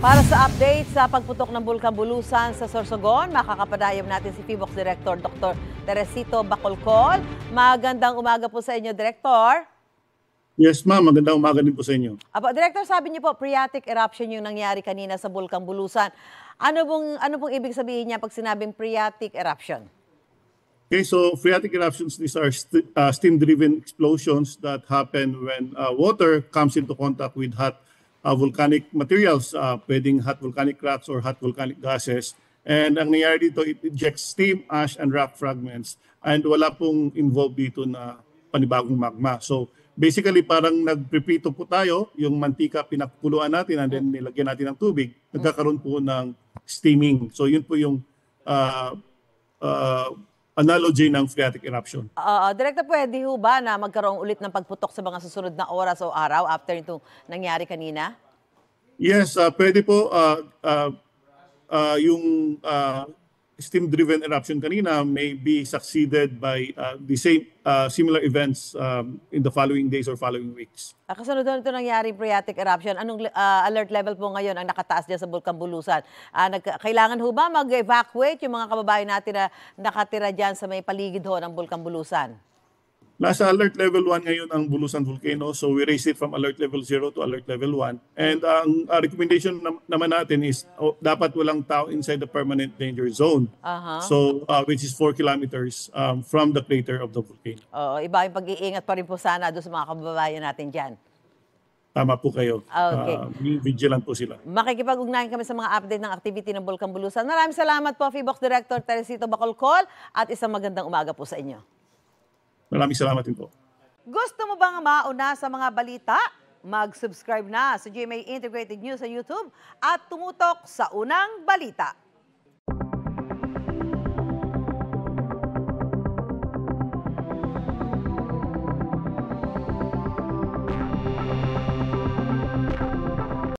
Para sa update sa pagputok ng Bulkan Bulusan sa Sorsogon, makakapadayam natin si PHIVOLCS Director Dr. Teresito Bacolcol. Magandang umaga po sa inyo, Director. Yes, ma'am. Magandang umaga din po sa inyo. Apo, Director, sabi niyo po, phreatic eruption yung nangyari kanina sa Bulkan Bulusan. Ano pong ibig sabihin niya pag sinabing phreatic eruption? Okay, so phreatic eruptions, these are steam-driven explosions that happen when water comes into contact with hot volcanic materials, pwedeng hot volcanic rocks or hot volcanic gases. And ang nangyayari dito, it ejects steam, ash, and rock fragments. And wala pong involved dito na panibagong magma. So basically, parang nagprepito po tayo, yung mantika pinakuluan natin and then nilagyan natin ng tubig, nagkakaroon po ng steaming. So yun po yung analogy ng phreatic eruption. Director, pwede ho ba na magkaroon ulit ng pagputok sa mga susunod na oras o araw after itong nangyari kanina? Yes, pwede po. Yung steam-driven eruption kanina may be succeeded by the same similar events in the following days or following weeks. Kasunod doon ito nangyari phreatic eruption. Anong alert level po ngayon ang nakataas dyan sa Bulkan Bulusan? Kailangan ho ba mag-evacuate yung mga kababayan natin na nakatira dyan sa may paligid ho ng Bulkan Bulusan? Nasa alert level 1 ngayon ang Bulusan Volcano. So we raised it from alert level 0 to alert level 1. And ang recommendation naman natin is dapat walang tao inside the permanent danger zone. So which is 4 kilometers from the crater of the volcano. Iba yung pag-iingat pa rin po sana doon sa mga kababayan natin dyan. Tama po kayo. Okay. Vigilant po sila. Makikipag-ugnayan kami sa mga update ng activity ng Bulkan Bulusan. Maraming salamat po, PHIVOLCS Director Teresito Bacolcol, at isang magandang umaga po sa inyo. Maraming salamat din po. Gusto mo bang mauna sa mga balita? Mag-subscribe na sa GMA Integrated News sa YouTube at tumutok sa unang balita.